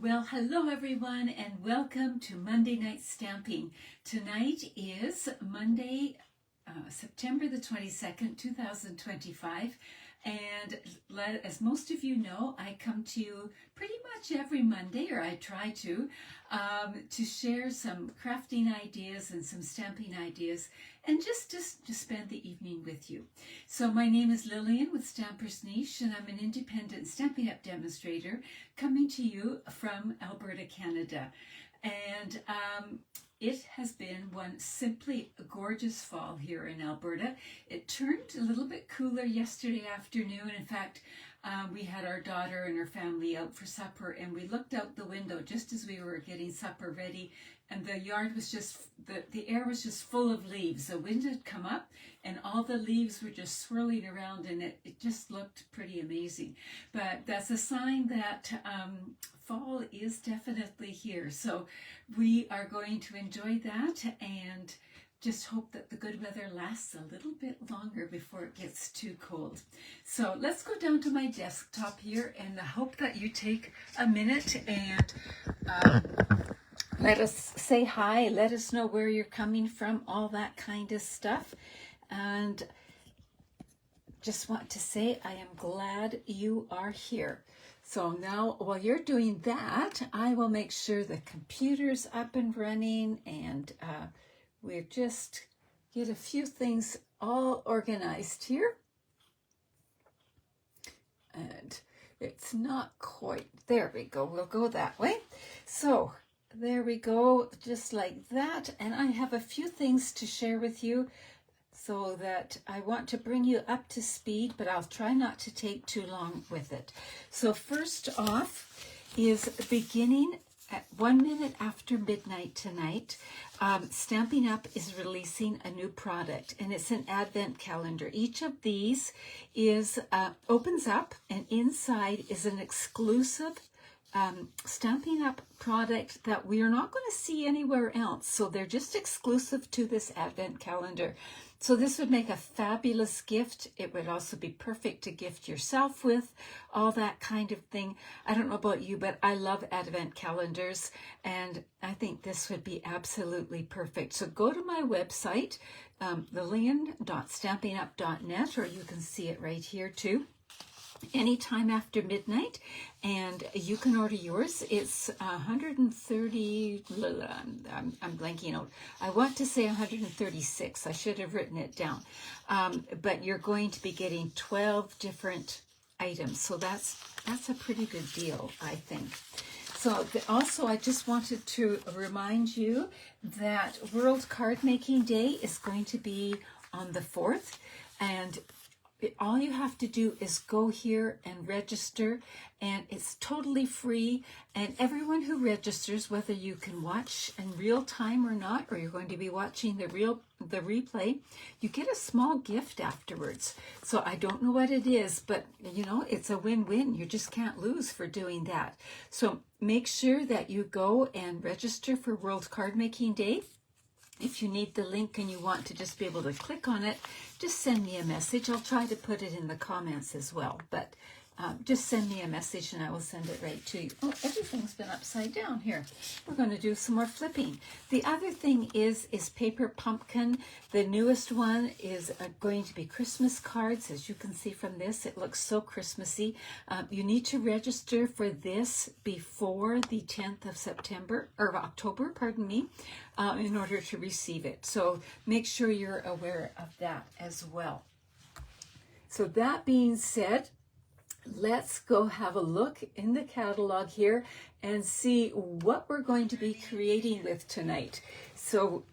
Well, hello everyone, and welcome to Monday Night Stamping. Tonight is Monday, September the 22nd, 2025, and as most of you know, I come to you pretty much every Monday, or I try to share some crafting ideas and some stamping ideas, and just to spend the evening with you. So my name is Lillian with Stamper's Niche, and I'm an independent Stampin' Up! Demonstrator coming to you from Alberta, Canada. And it has been one simply gorgeous fall here in Alberta. It turned a little bit cooler yesterday afternoon. In fact, we had our daughter and her family out for supper, and we looked out the window just as we were getting supper ready, and the yard was just, the air was just full of leaves. The wind had come up and all the leaves were just swirling around, and it just looked pretty amazing. But that's a sign that fall is definitely here. So we are going to enjoy that and just hope that the good weather lasts a little bit longer before it gets too cold. So let's go down to my desktop here, and I hope that you take a minute and let us say hi, let us know where you're coming from, all that kind of stuff. And just want to say I am glad you are here. So now while you're doing that, I will make sure the computer's up and running, and we'll just get a few things all organized here. And it's not quite, there we go, we'll go that way. So there we go, just like that. And I have a few things to share with you, so that I want to bring you up to speed, but I'll try not to take too long with it. So first off is beginning at 1 minute after midnight tonight, Stampin' Up! Is releasing a new product, and it's an advent calendar. Each of these is opens up, and inside is an exclusive Stampin' Up! Product that we are not going to see anywhere else. So they're just exclusive to this advent calendar. So this would make a fabulous gift. It would also be perfect to gift yourself with, all that kind of thing. I don't know about you, but I love advent calendars, and I think this would be absolutely perfect. So go to my website, lillian.stampinup.net, or you can see it right here too, anytime after midnight, and you can order yours. It's 130, I'm blanking out. I want to say 136. I should have written it down. But you're going to be getting 12 different items. So that's a pretty good deal, I think. So also, I just wanted to remind you that World Card Making Day is going to be on the 4th, and all you have to do is go here and register, and it's totally free. And everyone who registers, whether you can watch in real time or not, or you're going to be watching the replay, you get a small gift afterwards. So I don't know what it is, but you know, it's a win-win. You just can't lose for doing that. So make sure that you go and register for World Card Making Day. If you need the link and you want to just be able to click on it, just send me a message. I'll try to put it in the comments as well, but just send me a message and I will send it right to you. Oh, everything's been upside down here. We're going to do some more flipping. The other thing is Paper Pumpkin. The newest one is going to be Christmas cards. As you can see from this, it looks so Christmassy. You need to register for this before the 10th of September, or October, pardon me, in order to receive it. So make sure you're aware of that as well. So that being said, let's go have a look in the catalog here and see what we're going to be creating with tonight. So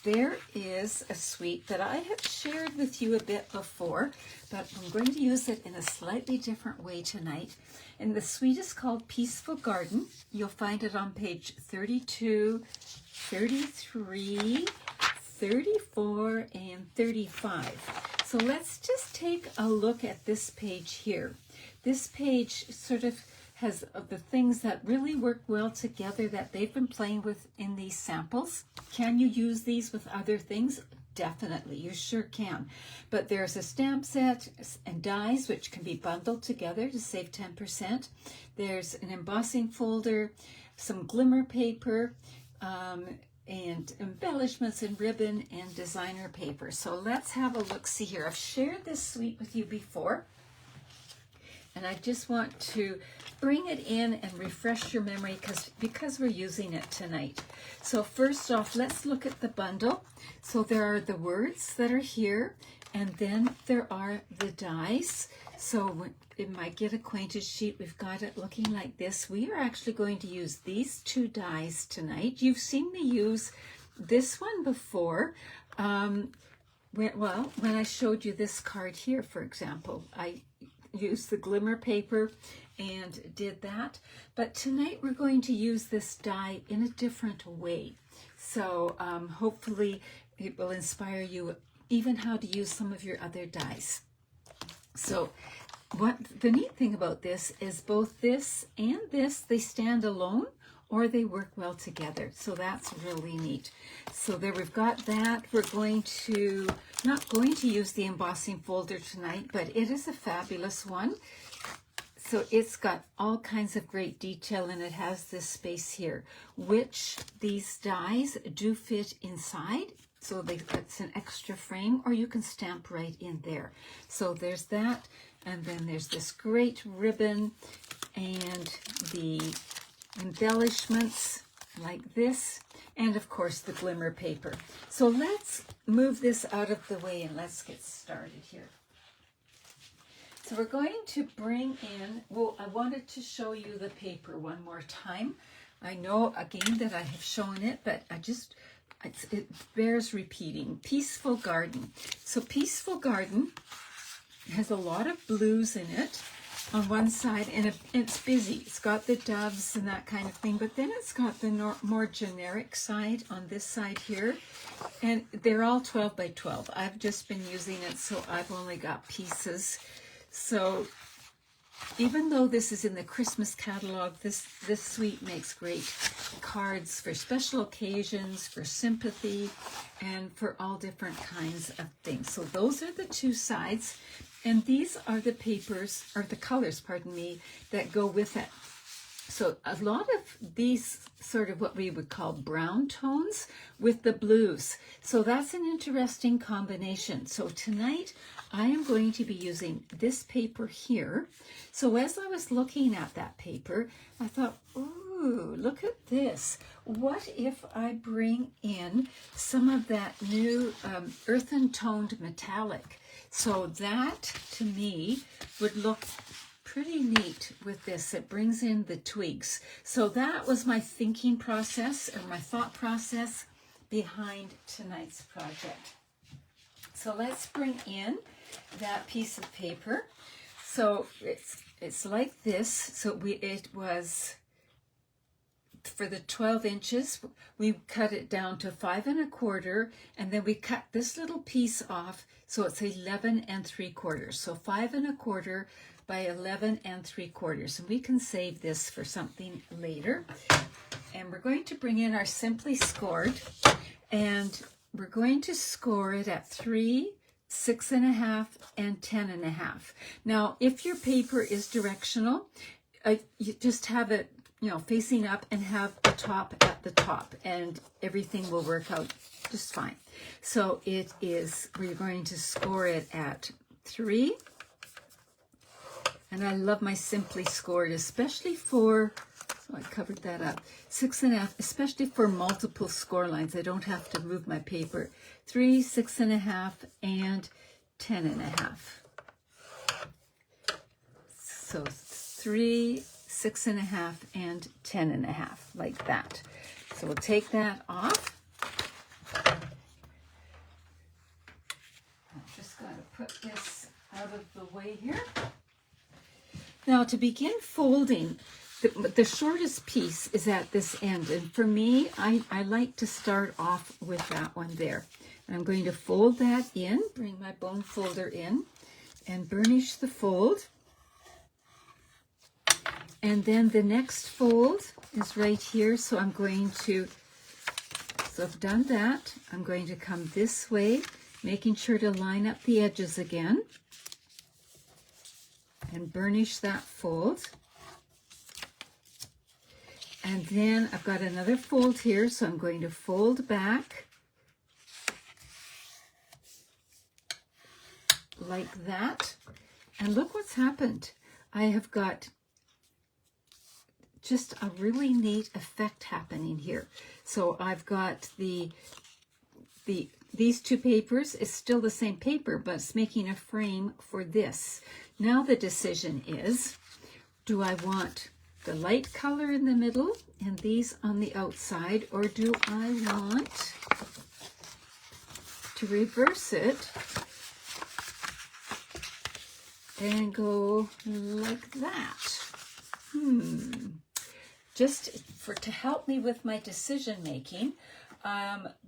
there is a suite that I have shared with you a bit before, but I'm going to use it in a slightly different way tonight. And the suite is called Peaceful Garden. You'll find it on page 32, 33, 34, and 35. So let's just take a look at this page here. This page sort of has the things that really work well together that they've been playing with in these samples. Can you use these with other things? definitely. You sure can. But there's a stamp set and dies, which can be bundled together to save 10%. There's an embossing folder, some glimmer paper, and embellishments and ribbon and designer paper. So let's have a look-see here. I've shared this suite with you before, and I just want to bring it in and refresh your memory because we're using it tonight. So first off, let's look at the bundle. So there are the words that are here, and then there are the dies. So in my Get Acquainted sheet, we've got it looking like this. We are actually going to use these two dies tonight. You've seen me use this one before. When I showed you this card here, for example, I used the glimmer paper and did that. But tonight we're going to use this die in a different way. So hopefully it will inspire you even how to use some of your other dies. So what the neat thing about this is both this and this, they stand alone or they work well together. So that's really neat. So there we've got that. We're not going to use the embossing folder tonight, but it is a fabulous one. So it's got all kinds of great detail, and it has this space here, which these dies do fit inside. So it's an extra frame, or you can stamp right in there. So there's that, and then there's this great ribbon and the embellishments like this, and of course the glimmer paper. So let's move this out of the way and let's get started here. So we're going to bring in, I wanted to show you the paper one more time. I know again that I have shown it, but it bears repeating. Peaceful Garden. So Peaceful Garden has a lot of blues in it on one side, and it's busy. It's got the doves and that kind of thing, but then it's got the more generic side on this side here, and they're all 12 by 12. I've just been using it, so I've only got pieces. So even though this is in the Christmas catalog, this suite makes great cards for special occasions, for sympathy, and for all different kinds of things. So those are the two sides, and these are the papers, or the colors, pardon me, that go with it. So a lot of these sort of what we would call brown tones with the blues. So that's an interesting combination. So tonight I am going to be using this paper here. So as I was looking at that paper, I thought, ooh, look at this. What if I bring in some of that new earthen toned metallic? So that to me would look pretty neat with this. It brings in the twigs. So that was my thinking process, or my thought process behind tonight's project. So let's bring in that piece of paper. So it's like this. So it was for the 12 inches, we cut it down to 5 1/4, and then we cut this little piece off, so it's 11 3/4. So 5 1/4 by 11 3/4, and we can save this for something later. And we're going to bring in our Simply Scored, and we're going to score it at 3, 6 1/2, and 10 1/2. Now, if your paper is directional, you just have it, facing up and have the top at the top, and everything will work out just fine. So we're going to score it at 3. And I love my Simply Scored, especially for, so I covered that up, 6 1/2, especially for multiple score lines. I don't have to move my paper. 3, 6 1/2, and 10 1/2. So 3, 6 1/2, and 10 1/2, like that. So we'll take that off. I'm just going to put this out of the way here. Now to begin folding, the shortest piece is at this end. And for me, I like to start off with that one there. And I'm going to fold that in, bring my bone folder in, and burnish the fold. And then the next fold is right here. So I'm going to So I've done that. I'm going to come this way, making sure to line up the edges again and burnish that fold. And then I've got another fold here, so I'm going to fold back like that. And look what's happened. I have got just a really neat effect happening here. So I've got these two papers. It's still the same paper, but it's making a frame for this. Now the decision is, do I want the light color in the middle and these on the outside, or do I want to reverse it and go like that? Just to help me with my decision making,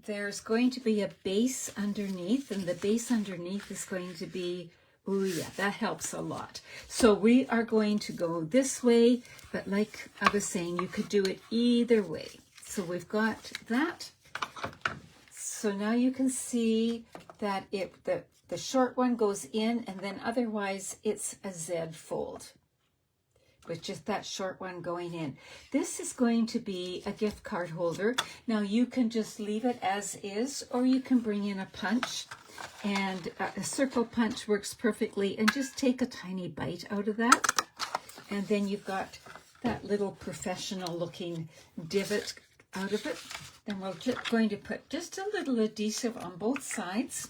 there's going to be a base underneath, and the base underneath is going to be, oh yeah, that helps a lot. So we are going to go this way, but like I was saying, you could do it either way. So we've got that. So now you can see that the short one goes in, and then otherwise it's a Z fold with just that short one going in. This is going to be a gift card holder. Now you can just leave it as is, or you can bring in a punch, and a circle punch works perfectly, and just take a tiny bite out of that. And then you've got that little professional looking divot out of it. Then we're just going to put just a little adhesive on both sides.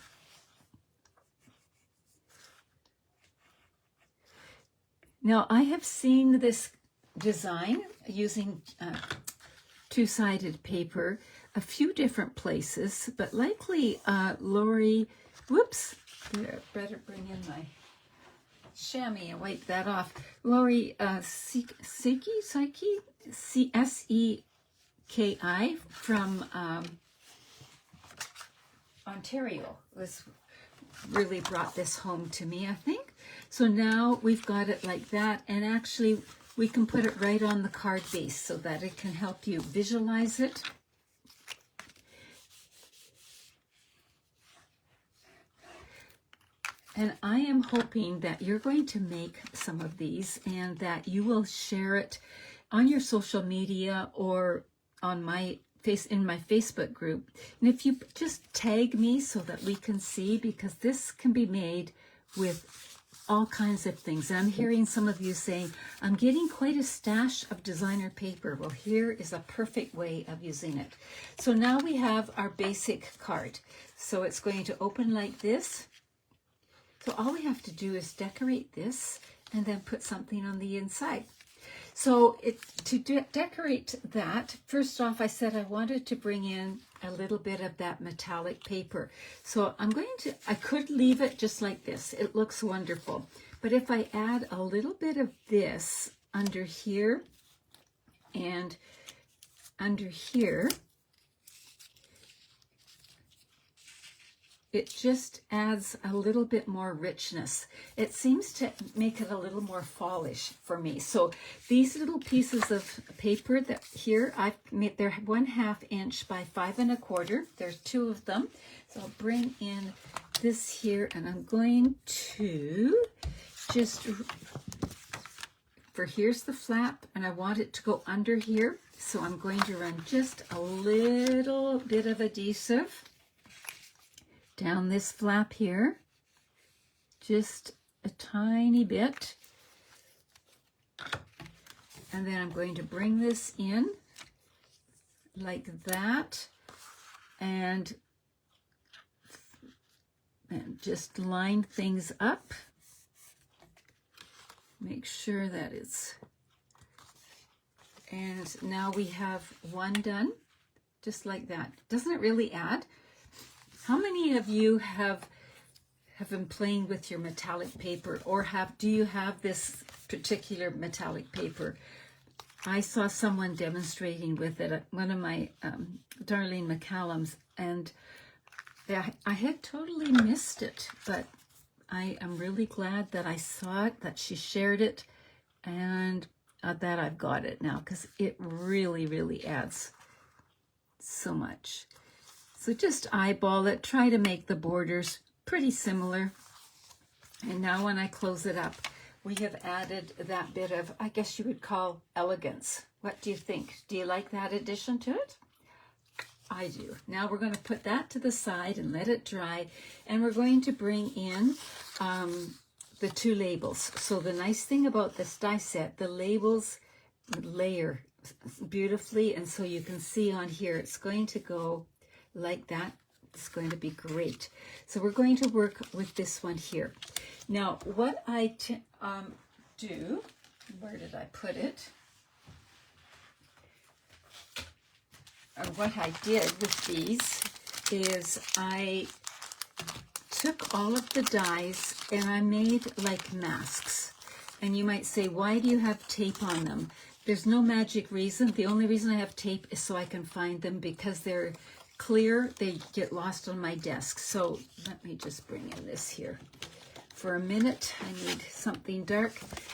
Now, I have seen this design using two-sided paper a few different places, but likely Lori, whoops, better bring in my chamois and wipe that off. Lori Seki, S-E-K-I, from Ontario, was really brought this home to me, I think. So now we've got it like that, and actually we can put it right on the card base so that it can help you visualize it. And I am hoping that you're going to make some of these and that you will share it on your social media or on in my Facebook group. And if you just tag me so that we can see, because this can be made with all kinds of things. And I'm hearing some of you saying, I'm getting quite a stash of designer paper. Well, here is a perfect way of using it. So now we have our basic card. So it's going to open like this. So all we have to do is decorate this and then put something on the inside. So to decorate that, first off, I said I wanted to bring in a little bit of that metallic paper. So I could leave it just like this. It looks wonderful. But if I add a little bit of this under here and under here, it just adds a little bit more richness. It seems to make it a little more fallish for me. So these little pieces of paper that here, I've made, they're 1/2 inch by 5 1/4. There's 2 of them. So I'll bring in this here, and I'm going to just, here's the flap, and I want it to go under here. So I'm going to run just a little bit of adhesive down this flap here, just a tiny bit. And then I'm going to bring this in like that, and just line things up. Make sure that it's, and now we have one done, just like that. Doesn't it really add? How many of you have been playing with your metallic paper, or do you have this particular metallic paper? I saw someone demonstrating with it at one of my Darlene McCallum's, and I had totally missed it, but I am really glad that I saw it, that she shared it, and that I've got it now, because it really, really adds so much. So just eyeball it, try to make the borders pretty similar. And now when I close it up, we have added that bit of, I guess you would call, elegance. What do you think? Do you like that addition to it? I do. Now we're going to put that to the side and let it dry. And we're going to bring in the two labels. So the nice thing about this die set, the labels layer beautifully. And so you can see on here, it's going to go like that. It's going to be great. So we're going to work with this one here. Now, what I do, where did I put it? Or what I did with these is I took all of the dies and I made like masks. And you might say, why do you have tape on them? There's no magic reason. The only reason I have tape is so I can find them, because they're clear, they get lost on my desk. So let me just bring in this here. For a minute, I need something dark.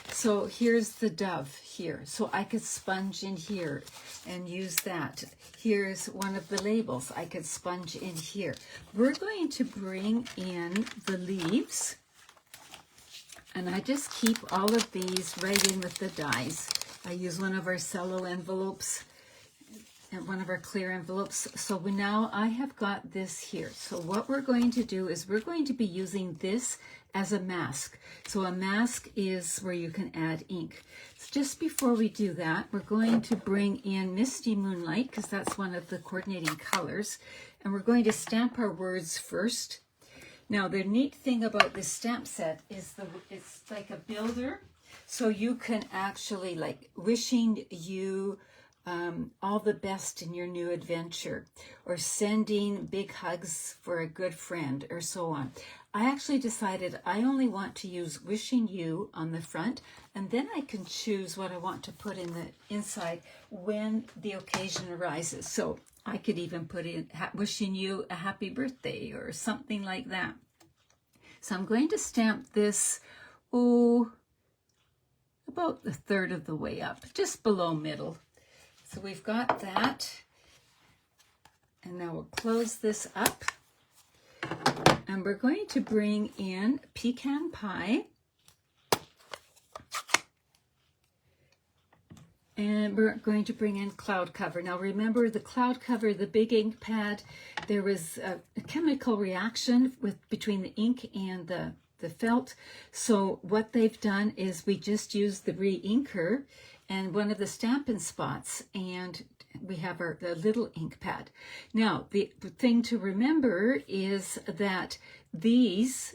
So here's the dove here. So I could sponge in here and use that. Here's one of the labels. I could sponge in here. We're going to bring in the leaves. And I just keep all of these right in with the dies. I use one of our cello envelopes and one of our clear envelopes. So now I have got this here. So what we're going to do is we're going to be using this as a mask. So a mask is where you can add ink. So just before we do that, we're going to bring in Misty Moonlight, because that's one of the coordinating colors. And we're going to stamp our words first. Now the neat thing about this stamp set is it's like a builder. So you can actually, like, wishing you all the best in your new adventure, or sending big hugs for a good friend, or so on. I actually decided I only want to use wishing you on the front, and then I can choose what I want to put in the inside when the occasion arises. So I could even put in wishing you a happy birthday or something like that. So I'm going to stamp this, about a third of the way up, just below middle. So we've got that, and now we'll close this up, and we're going to bring in Pecan Pie, and we're going to bring in Cloud Cover. Now remember, the Cloud Cover, the big ink pad, there was a chemical reaction between the ink and the felt. So what they've done is we just used the re-inker and one of the Stampin' Spots, and we have the little ink pad. Now, the thing to remember is that these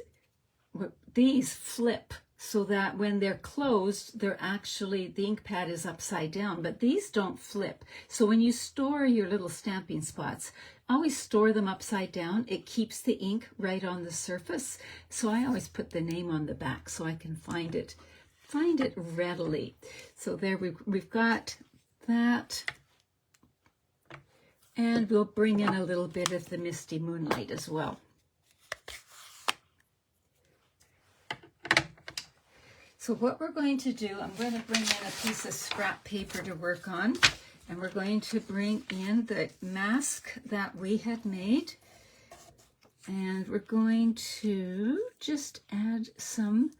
flip, so that when they're closed, they're actually, the ink pad is upside down, but these don't flip. So when you store your little Stampin' Spots, always store them upside down. It keeps the ink right on the surface. So I always put the name on the back so I can find it readily. So there we've got that. And we'll bring in a little bit of the Misty Moonlight as well. So what we're going to do, I'm going to bring in a piece of scrap paper to work on. And we're going to bring in the mask that we had made. And we're going to just add some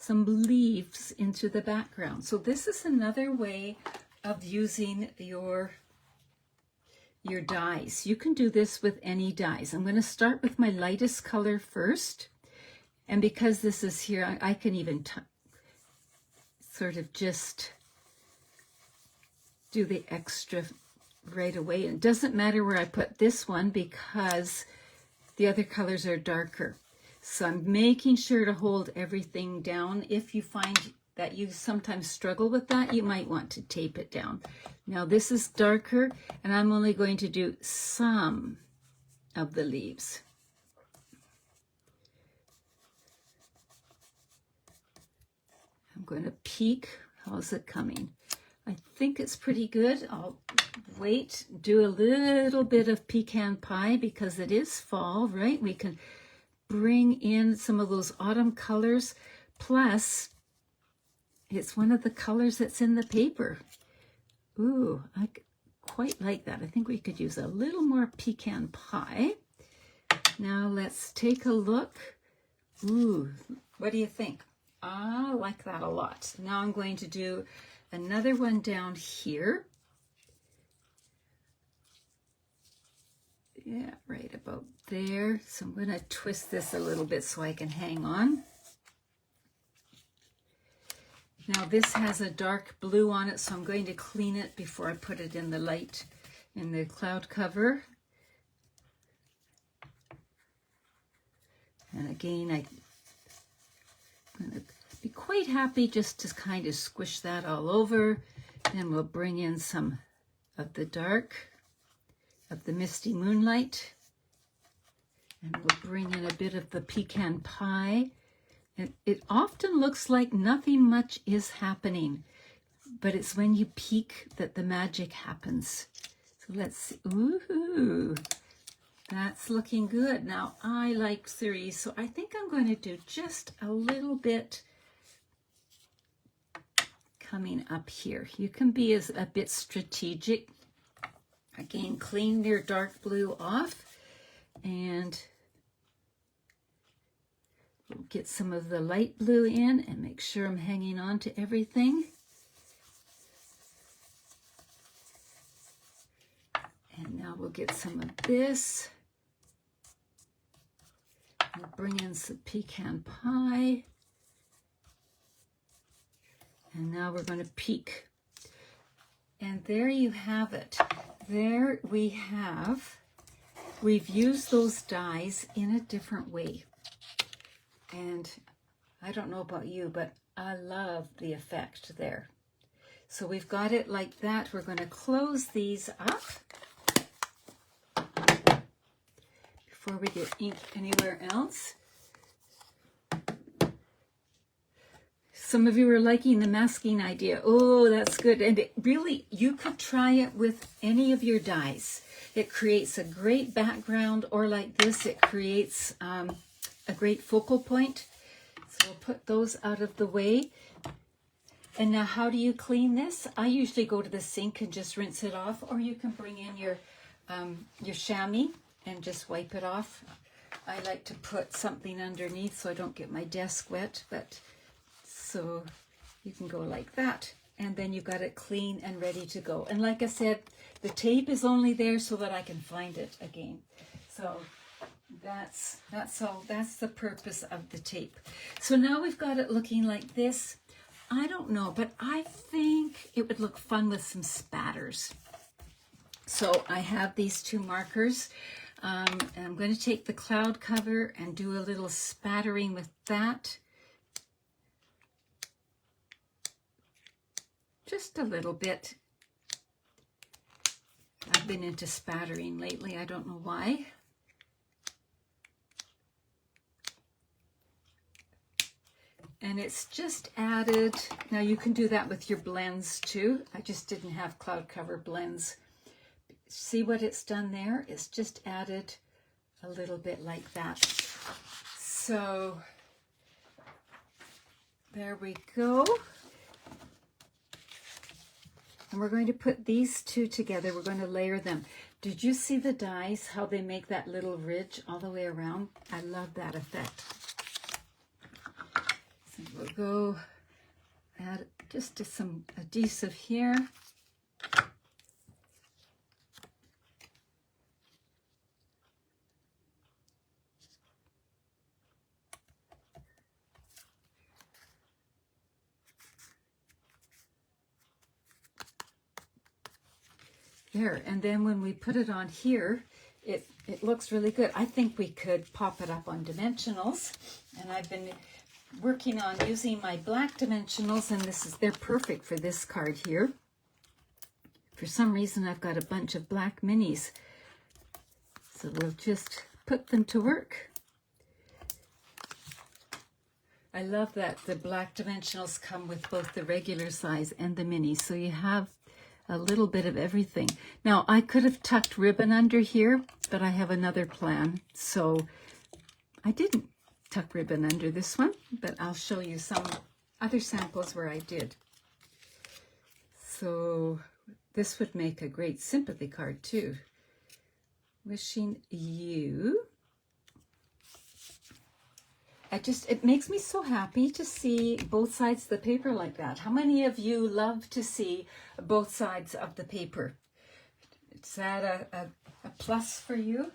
leaves into the background. So this is another way of using your dies. You can do this with any dies. I'm going to start with my lightest color first. And because this is here, I can even sort of just do the extra right away. It doesn't matter where I put this one because the other colors are darker. So I'm making sure to hold everything down. If you find that you sometimes struggle with that, you might want to tape it down. Now this is darker, and I'm only going to do some of the leaves. I'm going to peek. How's it coming? I think it's pretty good. I'll wait, do a little bit of Pecan Pie because it is fall, right? We can bring in some of those autumn colors. Plus, it's one of the colors that's in the paper. Ooh, quite like that. I think we could use a little more pecan pie. Now let's take a look. Ooh, what do you think? I like that a lot. Now I'm going to do another one down here. Yeah, right about there. So I'm going to twist this a little bit so I can hang on. Now this has a dark blue on it, so I'm going to clean it before I put it in the light, in the cloud cover. And again, I'm going to be quite happy just to kind of squish that all over. And we'll bring in some of the dark, of the misty moonlight. And we'll bring in a bit of the pecan pie. And it often looks like nothing much is happening, but it's when you peek that the magic happens. So let's see. Ooh, that's looking good. Now I like 3, so I think I'm going to do just a little bit coming up here. You can be a bit strategic. Again, clean your dark blue off, and we'll get some of the light blue in and make sure I'm hanging on to everything. And now we'll get some of this. We'll bring in some pecan pie. And now we're going to peek. And there you have it. There we have, we've used those dies in a different way. And I don't know about you, but I love the effect there. So we've got it like that. We're going to close these up before we get ink anywhere else. Some of you are liking the masking idea. Oh, that's good. And it really, you could try it with any of your dies. It creates a great background, or like this, it creates a great focal point. So we'll put those out of the way. And now how do you clean this? I usually go to the sink and just rinse it off, or you can bring in your chamois and just wipe it off. I like to put something underneath so I don't get my desk wet, but so you can go like that, and then you've got it clean and ready to go. And like I said, the tape is only there so that I can find it again. So that's all. That's the purpose of the tape. So now we've got it looking like this. I don't know, but I think it would look fun with some spatters. So I have these 2 markers. And I'm going to take the cloud cover and do a little spattering with that. Just a little bit. I've been into spattering lately. I don't know why. And it's just added. Now you can do that with your blends too. I just didn't have cloud cover blends. See what it's done there? It's just added a little bit like that. So there we go. And we're going to put these 2 together. We're going to layer them. Did you see the dies, how they make that little ridge all the way around? I love that effect. So we'll go add just some adhesive here. There, and then when we put it on here, it looks really good. I think we could pop it up on dimensionals, and I've been working on using my black dimensionals, and they're perfect for this card here. For some reason, I've got a bunch of black minis, so we'll just put them to work. I love that the black dimensionals come with both the regular size and the mini, so you have a little bit of everything. Now, I could have tucked ribbon under here, but I have another plan. So I didn't tuck ribbon under this one, but I'll show you some other samples where I did. So this would make a great sympathy card too. Wishing you. It makes me so happy to see both sides of the paper like that. How many of you love to see both sides of the paper? Is that a plus for you?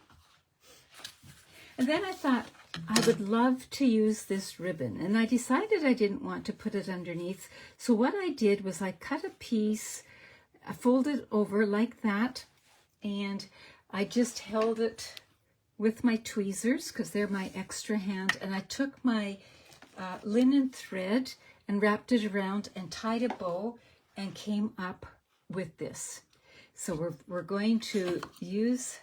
And then I thought I would love to use this ribbon, and I decided I didn't want to put it underneath. So what I did was I cut a piece, I folded it over like that, and I just held it with my tweezers, because they're my extra hand, and I took my linen thread and wrapped it around and tied a bow and came up with this. So we're going to use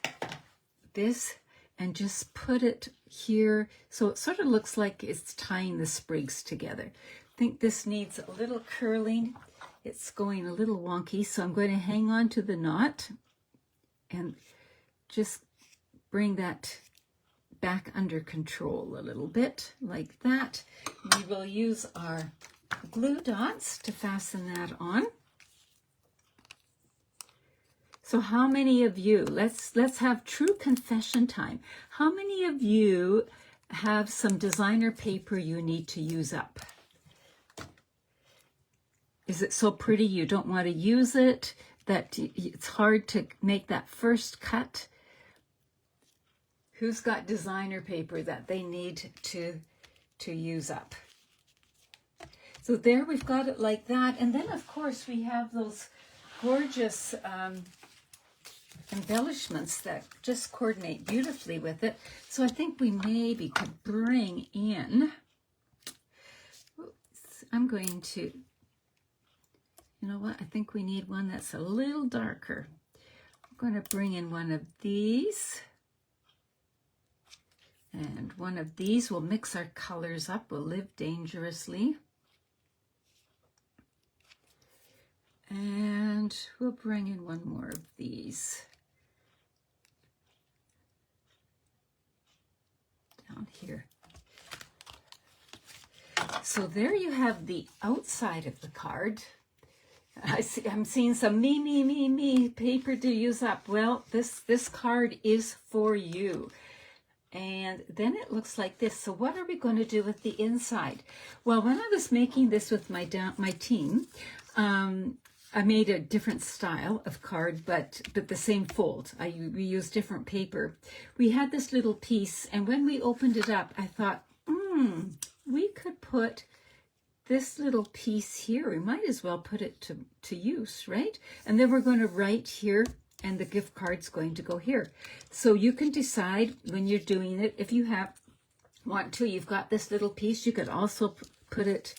this and just put it here so it sort of looks like it's tying the sprigs together. I think this needs a little curling. It's going a little wonky, so I'm going to hang on to the knot and just bring that back under control a little bit, like that. We will use our glue dots to fasten that on. So how many of you, let's have true confession time. How many of you have some designer paper you need to use up? Is it so pretty you don't want to use it, that it's hard to make that first cut? Who's got designer paper that they need to use up? So there we've got it like that. And then of course we have those gorgeous embellishments that just coordinate beautifully with it. So I think we maybe could bring in, I'm going to, you know what, I think we need one that's a little darker. I'm going to bring in one of these. And one of these will mix our colors up. We'll live dangerously. And we'll bring in one more of these. Down here. So there you have the outside of the card. I'm seeing some me paper to use up. Well, this card is for you. And then it looks like this. So what are we going to do with the inside? Well, when I was making this with my team, I made a different style of card, but the same fold. We used different paper. We had this little piece, and when we opened it up, I thought, we could put this little piece here. We might as well put it to use, right? And then we're going to write here, and the gift card's going to go here. So you can decide when you're doing it, if you want to, you've got this little piece, you could also put it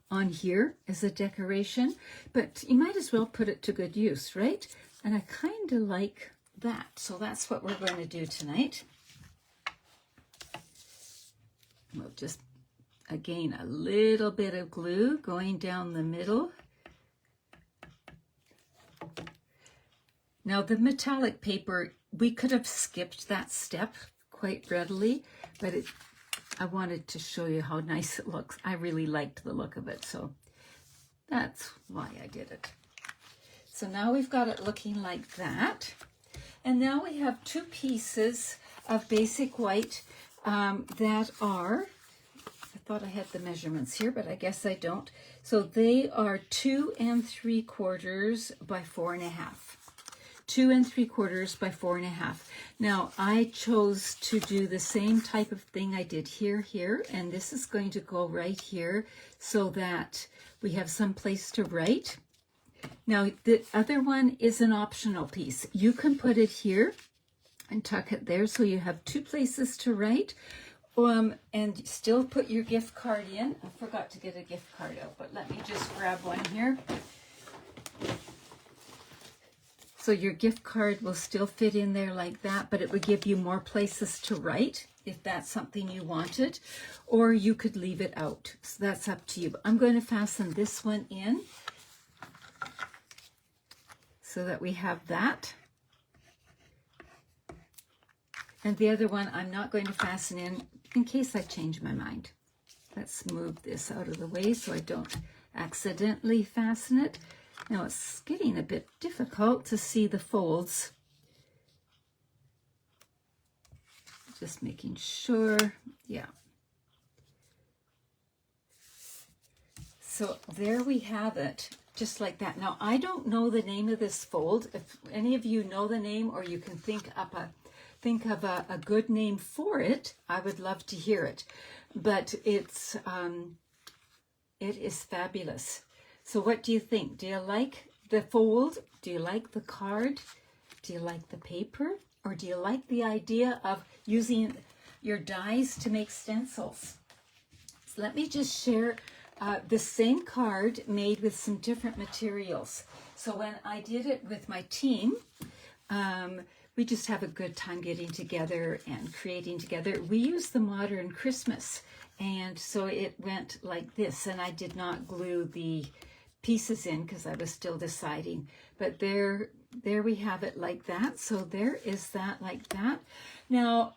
on here as a decoration, but you might as well put it to good use, right? And I kind of like that. So that's what we're going to do tonight. We'll just, again, a little bit of glue going down the middle. Now the metallic paper, we could have skipped that step quite readily, but I wanted to show you how nice it looks. I really liked the look of it, so that's why I did it. So now we've got it looking like that. And now we have two pieces of basic white that are, I thought I had the measurements here, but I guess I don't. So they are 2 3/4 by 4.5. 2 3/4 by 4.5. Now I chose to do the same type of thing I did here, and this is going to go right here so that we have some place to write. Now the other one is an optional piece. You can put it here and tuck it there so you have two places to write, and still put your gift card in. I forgot to get a gift card out, but let me just grab one here. So your gift card will still fit in there like that, but it would give you more places to write if that's something you wanted, or you could leave it out. So that's up to you. But I'm going to fasten this one in so that we have that. And the other one I'm not going to fasten in case I change my mind. Let's move this out of the way so I don't accidentally fasten it. Now it's getting a bit difficult to see the folds. Just making sure, yeah. So there we have it, just like that. Now I don't know the name of this fold. If any of you know the name, or you can think of a good name for it, I would love to hear it. But it is fabulous. So what do you think? Do you like the fold? Do you like the card? Do you like the paper? Or do you like the idea of using your dies to make stencils? So let me just share the same card made with some different materials. So when I did it with my team, we just have a good time getting together and creating together. We used the Modern Christmas, and so it went like this, and I did not glue the pieces in because I was still deciding. But there we have it like that. So there is that like that. Now,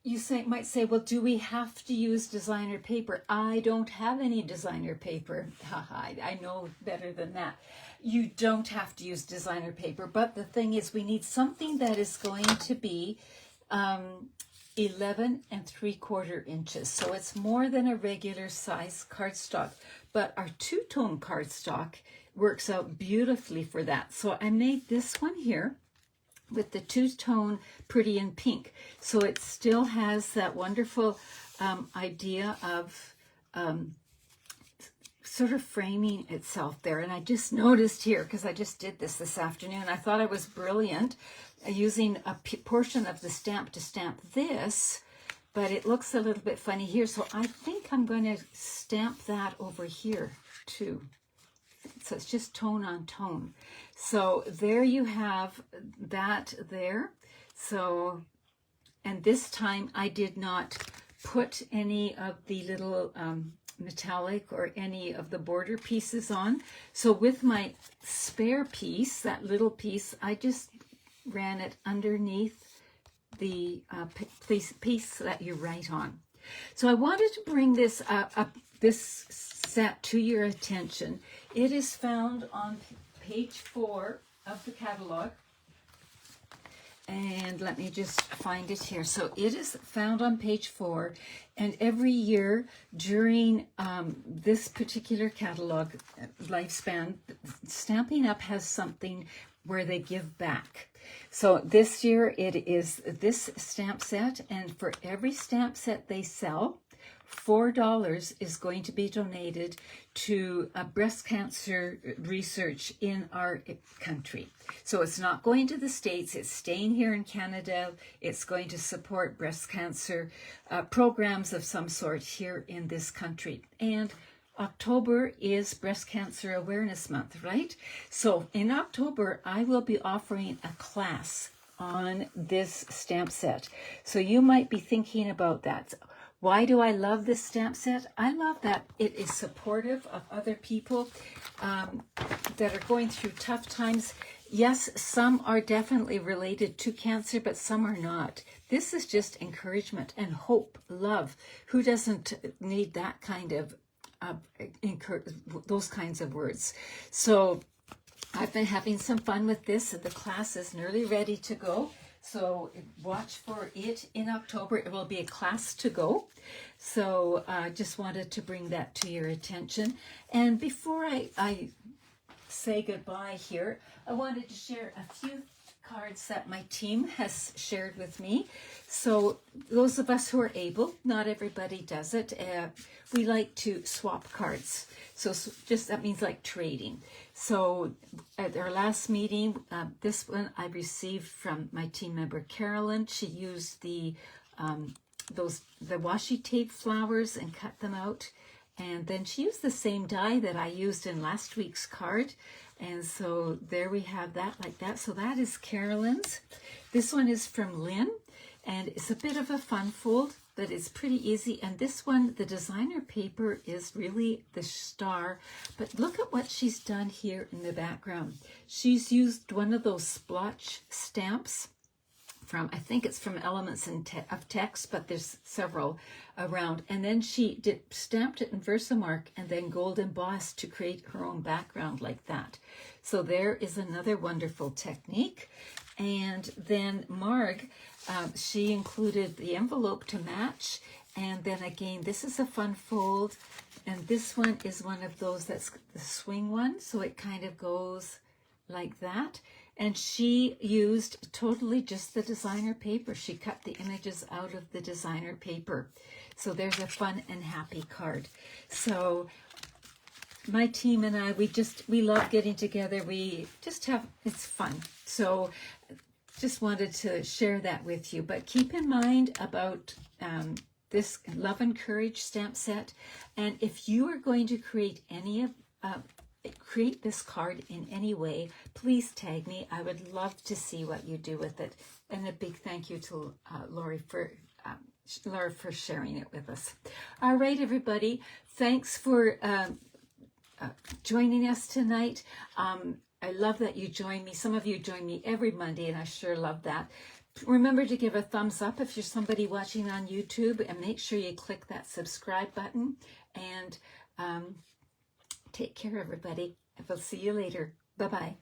you might say, well, do we have to use designer paper? I don't have any designer paper. I know better than that. You don't have to use designer paper, but the thing is, we need something that is going to be 11 3/4 inches. So it's more than a regular size cardstock, but our two-tone cardstock works out beautifully for that. So I made this one here with the two-tone Pretty in Pink. So it still has that wonderful idea of sort of framing itself there. And I just noticed here, because I just did this afternoon, I thought I was brilliant using a portion of the stamp to stamp this, but it looks a little bit funny here. So I think I'm going to stamp that over here too. So it's just tone on tone. So there you have that there. So, and this time I did not put any of the little metallic or any of the border pieces on. So with my spare piece, that little piece, I just ran it underneath the piece that you write on. So I wanted to bring this this set to your attention. It is found on page 4 of the catalog. And let me just find it here. So it is found on page 4. And every year during this particular catalog lifespan, Stampin' Up! Has something where they give back. So this year it is this stamp set, and for every stamp set they sell, $4 is going to be donated to breast cancer research in our country. So it's not going to the States, it's staying here in Canada. It's going to support breast cancer programs of some sort here in this country. And October is Breast Cancer Awareness Month, right? So in October, I will be offering a class on this stamp set. So you might be thinking about that. Why do I love this stamp set? I love that it is supportive of other people that are going through tough times. Yes, some are definitely related to cancer, but some are not. This is just encouragement and hope, love. Who doesn't need that kind of those kinds of words? So I've been having some fun with this, and the class is nearly ready to go. So watch for it in October. It will be a class to go. So I just wanted to bring that to your attention. And before I say goodbye here, I wanted to share a few cards that my team has shared with me. So those of us who are able, not everybody does it, we like to swap cards. So just that means like trading. So at our last meeting, this one I received from my team member Carolyn. She used the washi tape flowers and cut them out. And then she used the same die that I used in last week's card. And so there we have that like that. So that is Carolyn's. This one is from Lynn, and it's a bit of a fun fold, but it's pretty easy. And this one, the designer paper is really the star. But look at what she's done here in the background. She's used one of those splotch stamps I think it's from Elements of Text, but there's several around. And then she stamped it in Versamark and then gold embossed to create her own background like that. So there is another wonderful technique. And then Marg, she included the envelope to match. And then again, this is a fun fold. And this one is one of those that's the swing one. So it kind of goes like that. And she used totally just the designer paper. She cut the images out of the designer paper. So there's a fun and happy card. So my team and I, we love getting together. We just it's fun. So just wanted to share that with you. But keep in mind about this Love and Courage stamp set. And if you are going to create create this card in any way, please tag me. I would love to see what you do with it. And a big thank you to Laura for sharing it with us. All right, everybody. Thanks for joining us tonight. I love that you join me. Some of you join me every Monday, and I sure love that. Remember to give a thumbs up if you're somebody watching on YouTube, and make sure you click that subscribe button. And take care, everybody. We'll see you later. Bye-bye.